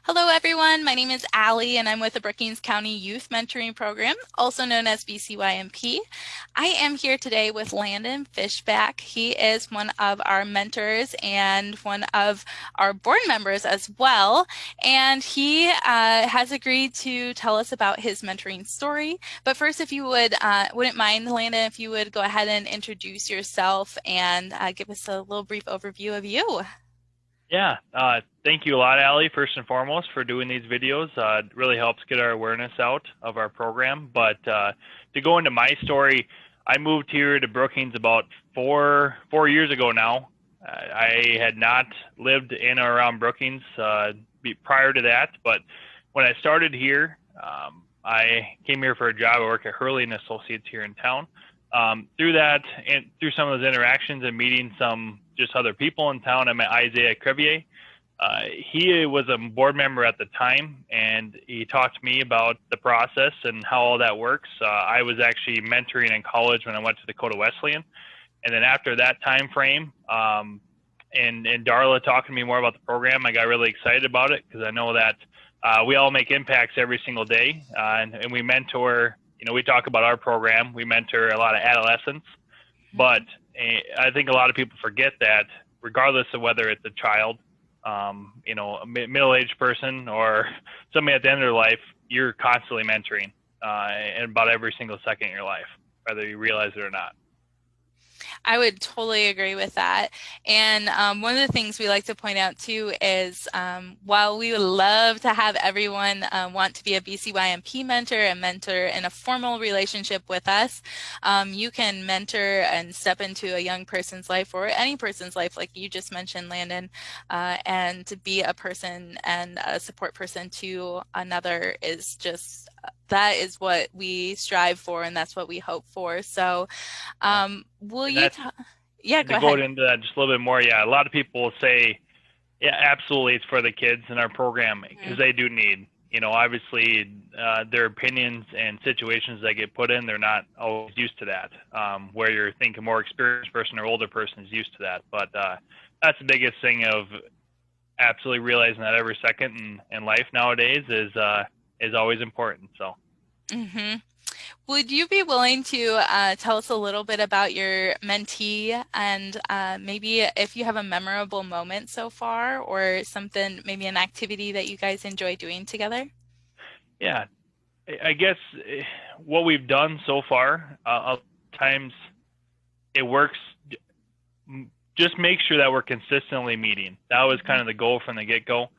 Hello, everyone. My name is Allie, and I'm with the Brookings County Youth Mentoring Program, also known as BCYMP. I am here today with Landon Fischbach. He is one of our mentors and one of our board members as well. And he has agreed to tell us about his mentoring story. But first, if you wouldn't mind, Landon, if you would go ahead and introduce yourself and give us a little brief overview of you. Yeah, thank you a lot, Allie, first and foremost, for doing these videos. It really helps get our awareness out of our program. But to go into my story, I moved here to Brookings about four years ago now. I had not lived in or around Brookings prior to that, but when I started here, I came here for a job. I work at Hurley and Associates here in town. Through that and through some of those interactions and meeting some just other people in town, I met Isaiah Crevier. He was a board member at the time, and he talked to me about the process and how all that works. I was actually mentoring in college when I went to Dakota Wesleyan, and then after that time frame, and Darla talking to me more about the program, I got really excited about it because I know that we all make impacts every single day, and we mentor. We talk about our program. We mentor a lot of adolescents, but I think a lot of people forget that regardless of whether it's a child, a middle-aged person or somebody at the end of their life, you're constantly mentoring in about every single second of your life, whether you realize it or not. I would totally agree with that. And one of the things we like to point out too is while we would love to have everyone want to be a BCYMP mentor and mentor in a formal relationship with us, you can mentor and step into a young person's life or any person's life, like you just mentioned, Landon, and to be a person and a support person to another is just that is what we strive for, and that's what we hope for. So will you yeah, go To go ahead. into that just a little bit more, yeah, a lot of people will say, yeah, absolutely, it's for the kids in our program because they do need, obviously their opinions and situations they get put in, they're not always used to that. Where you're thinking more experienced person or older person is used to that. But that's the biggest thing of absolutely realizing that every second in life nowadays is always important. So. Mm-hmm. Would you be willing to tell us a little bit about your mentee and maybe if you have a memorable moment so far or something, maybe an activity that you guys enjoy doing together? Yeah, I guess what we've done so far, times it works. Just make sure that we're consistently meeting. That was kind of the goal from the get-go.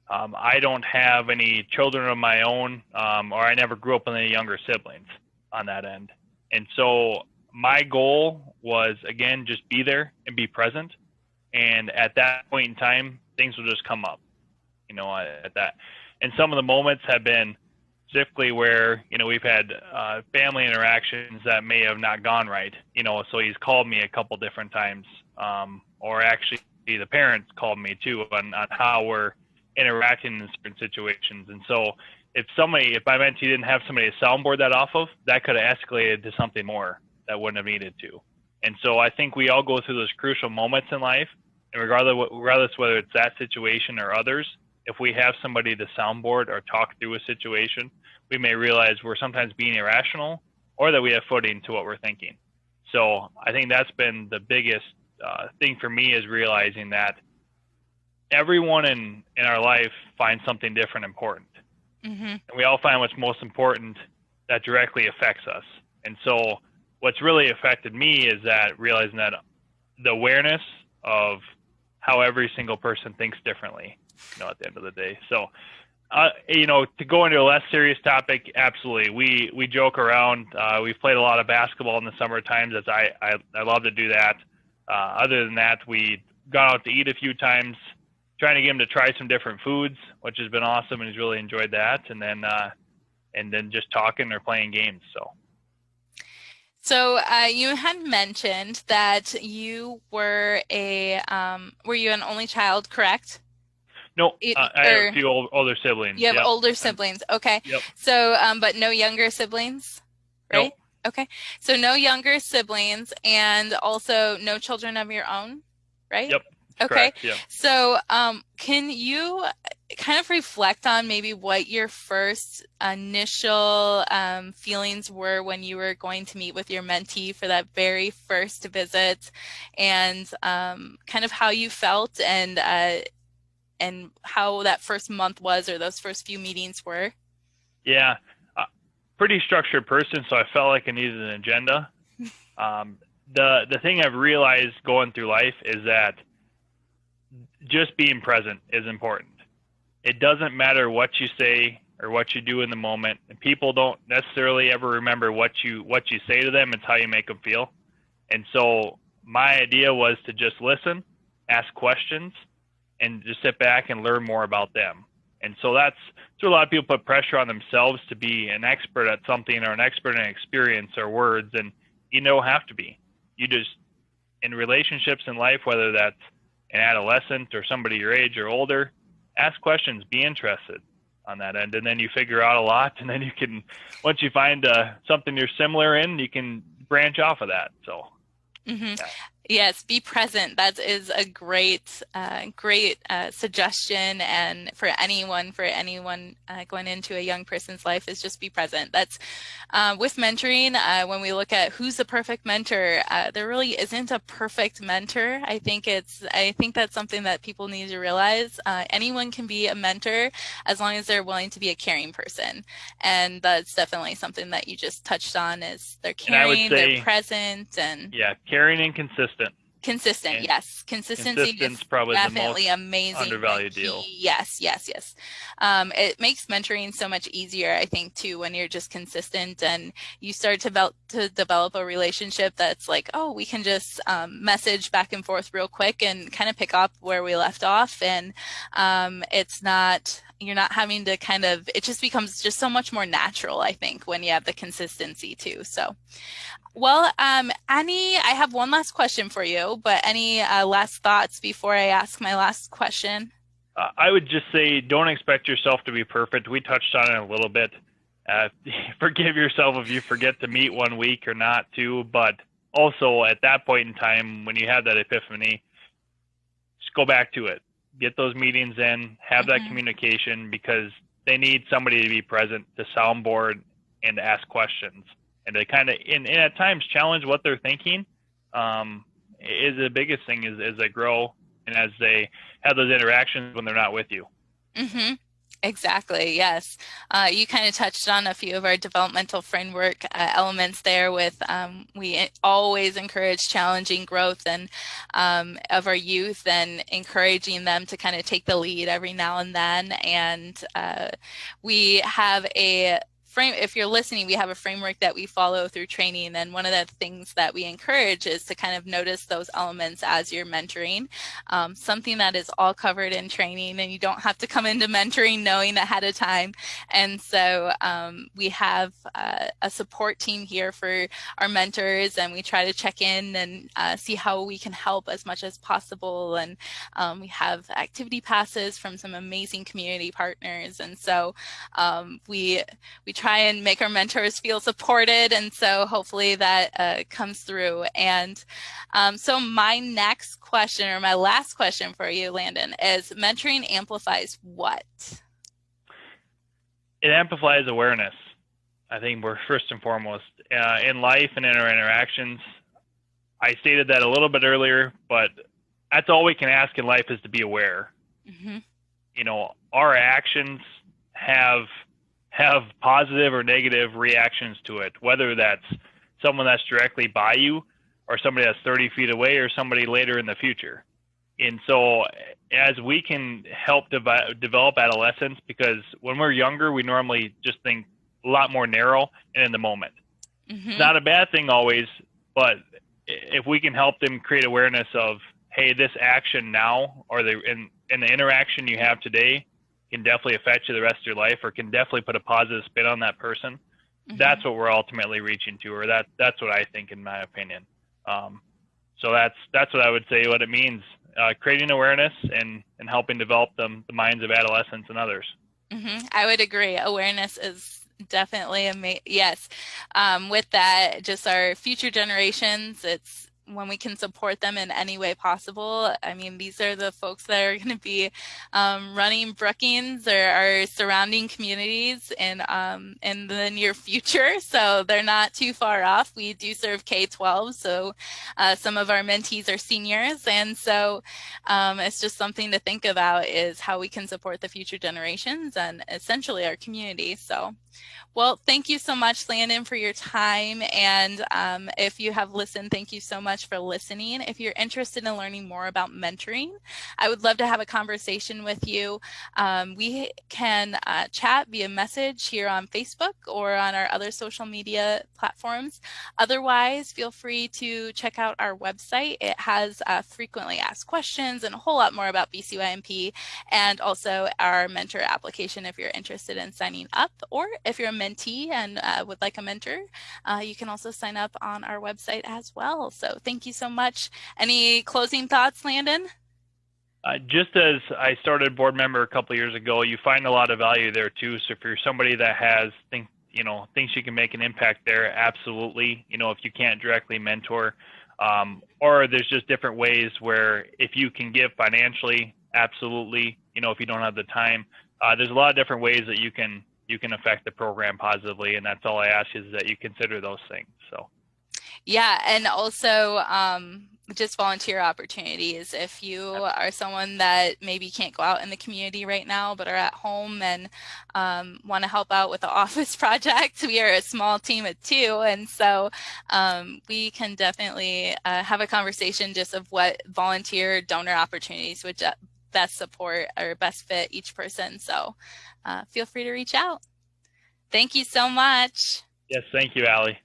I don't have any children of my own, or I never grew up with any younger siblings on that end. And so my goal was, again, just be there and be present. And at that point in time, things will just come up, at that. And some of the moments have been specifically where, we've had family interactions that may have not gone right, so he's called me a couple different times, or actually the parents called me too on how we're interacting in certain situations. And so if my mentee didn't have somebody to soundboard that off of, that could have escalated to something more that wouldn't have needed to. And so I think we all go through those crucial moments in life, and regardless whether it's that situation or others, if we have somebody to soundboard or talk through a situation, we may realize we're sometimes being irrational or that we have footing to what we're thinking. So I think that's been the biggest thing for me, is realizing that everyone in our life finds something different important. Mm-hmm. And we all find what's most important that directly affects us. And so what's really affected me is that realizing that the awareness of how every single person thinks differently, at the end of the day. So, to go into a less serious topic, absolutely. We joke around. We've played a lot of basketball in the summer times. As I love to do that. Other than that, we gone out to eat a few times, trying to get him to try some different foods, which has been awesome, and he's really enjoyed that. And then just talking or playing games. So you had mentioned that you were were you an only child, correct? No, I have a few older siblings. You have Yep. older siblings. Okay. Yep. So, but no younger siblings, right? Nope. Okay. So no younger siblings and also no children of your own, right? Yep. Okay. Correct. Yeah. So, can you kind of reflect on maybe what your first initial feelings were when you were going to meet with your mentee for that very first visit, and kind of how you felt, and how that first month was, or those first few meetings were. Yeah, pretty structured person, so I felt like I needed an agenda. Um, the thing I've realized going through life is that just being present is important. It doesn't matter what you say or what you do in the moment. And people don't necessarily ever remember what you say to them. It's how you make them feel. And so my idea was to just listen, ask questions, and just sit back and learn more about them. And so a lot of people put pressure on themselves to be an expert at something or an expert in experience or words, and you don't have to be. You just, in relationships in life, whether that's an adolescent or somebody your age or older, ask questions, be interested on that end, and then you figure out a lot, and then you can, once you find something you're similar in, you can branch off of that. So Mm-hmm. yeah. Yes, be present. That is a great suggestion, and for anyone going into a young person's life, is just be present. That's with mentoring. When we look at who's the perfect mentor, there really isn't a perfect mentor. I think that's something that people need to realize. Anyone can be a mentor as long as they're willing to be a caring person, and that's definitely something that you just touched on. Is they're And I would caring, they're say, present, and yeah, caring and consistent. consistent. And Yes, consistency consistence is probably the most definitely amazing undervalued deal. key. Yes, yes, yes. It makes mentoring so much easier, I think, too, when you're just consistent and you start to develop a relationship that's like, oh, we can just message back and forth real quick and kind of pick up where we left off, and it's not. You're not having to kind of, it just becomes just so much more natural, I think, when you have the consistency too. So, well, I have one last question for you, but any last thoughts before I ask my last question? I would just say don't expect yourself to be perfect. We touched on it a little bit. Uh, Forgive yourself if you forget to meet one week or not too, but also at that point in time when you have that epiphany, just go back to it. Get those meetings in, have that Mm-hmm. communication, because they need somebody to be present to soundboard and to ask questions and to kind of and at times challenge what they're thinking. Is the biggest thing is as they grow and as they have those interactions when they're not with you. Mm-hmm. Exactly. Yes. You kind of touched on a few of our developmental framework elements there. With we always encourage challenging growth and of our youth, and encouraging them to kind of take the lead every now and then. And we have a frame. If you're listening, we have a framework that we follow through training. And one of the things that we encourage is to kind of notice those elements as you're mentoring, something that is all covered in training, and you don't have to come into mentoring knowing ahead of time. And so we have a support team here for our mentors, and we try to check in and see how we can help as much as possible. And we have activity passes from some amazing community partners, and so we try and make our mentors feel supported, and so hopefully that comes through. And so my next question, or my last question for you, Landon, is mentoring amplifies what? It amplifies awareness. I think we're first and foremost in life and in our interactions. I stated that a little bit earlier, but that's all we can ask in life is to be aware. Mm-hmm. Our actions have positive or negative reactions to it, whether that's someone that's directly by you or somebody that's 30 feet away or somebody later in the future. And so as we can help develop adolescence, because when we're younger, we normally just think a lot more narrow and in the moment. It's Mm-hmm. not a bad thing always, but if we can help them create awareness of, hey, this action now or in the interaction you have today can definitely affect you the rest of your life, or can definitely put a positive spin on that person. Mm-hmm. That's what we're ultimately reaching to, or that's what I think, in my opinion. So that's what I would say. What it means, creating awareness and helping develop the minds of adolescents and others. Mm-hmm. I would agree. Awareness is definitely yes. With that, just our future generations, when we can support them in any way possible. I mean, these are the folks that are going to be running Brookings or our surrounding communities in the near future. So they're not too far off. We do serve K-12, so some of our mentees are seniors. And so it's just something to think about is how we can support the future generations and essentially our community. So well, thank you so much, Landon, for your time. And if you have listened, thank you so much for listening. If you're interested in learning more about mentoring, I would love to have a conversation with you. We can chat via message here on Facebook or on our other social media platforms. Otherwise, feel free to check out our website. It has frequently asked questions and a whole lot more about BCYMP, and also our mentor application if you're interested in signing up, or if you're a mentee and would like a mentor, you can also sign up on our website as well. So thank you so much. Any closing thoughts, Landon? Just as I started a board member a couple of years ago, you find a lot of value there too. So if you're somebody that has thinks you can make an impact there, absolutely. If you can't directly mentor, or there's just different ways where if you can give financially, absolutely. If you don't have the time, there's a lot of different ways that you can affect the program positively, and that's all I ask is that you consider those things. So. Yeah, and also just volunteer opportunities. If you are someone that maybe can't go out in the community right now, but are at home and want to help out with the office project, we are a small team of 2. And so we can definitely have a conversation just of what volunteer donor opportunities would best support or best fit each person. So feel free to reach out. Thank you so much. Yes, thank you, Allie.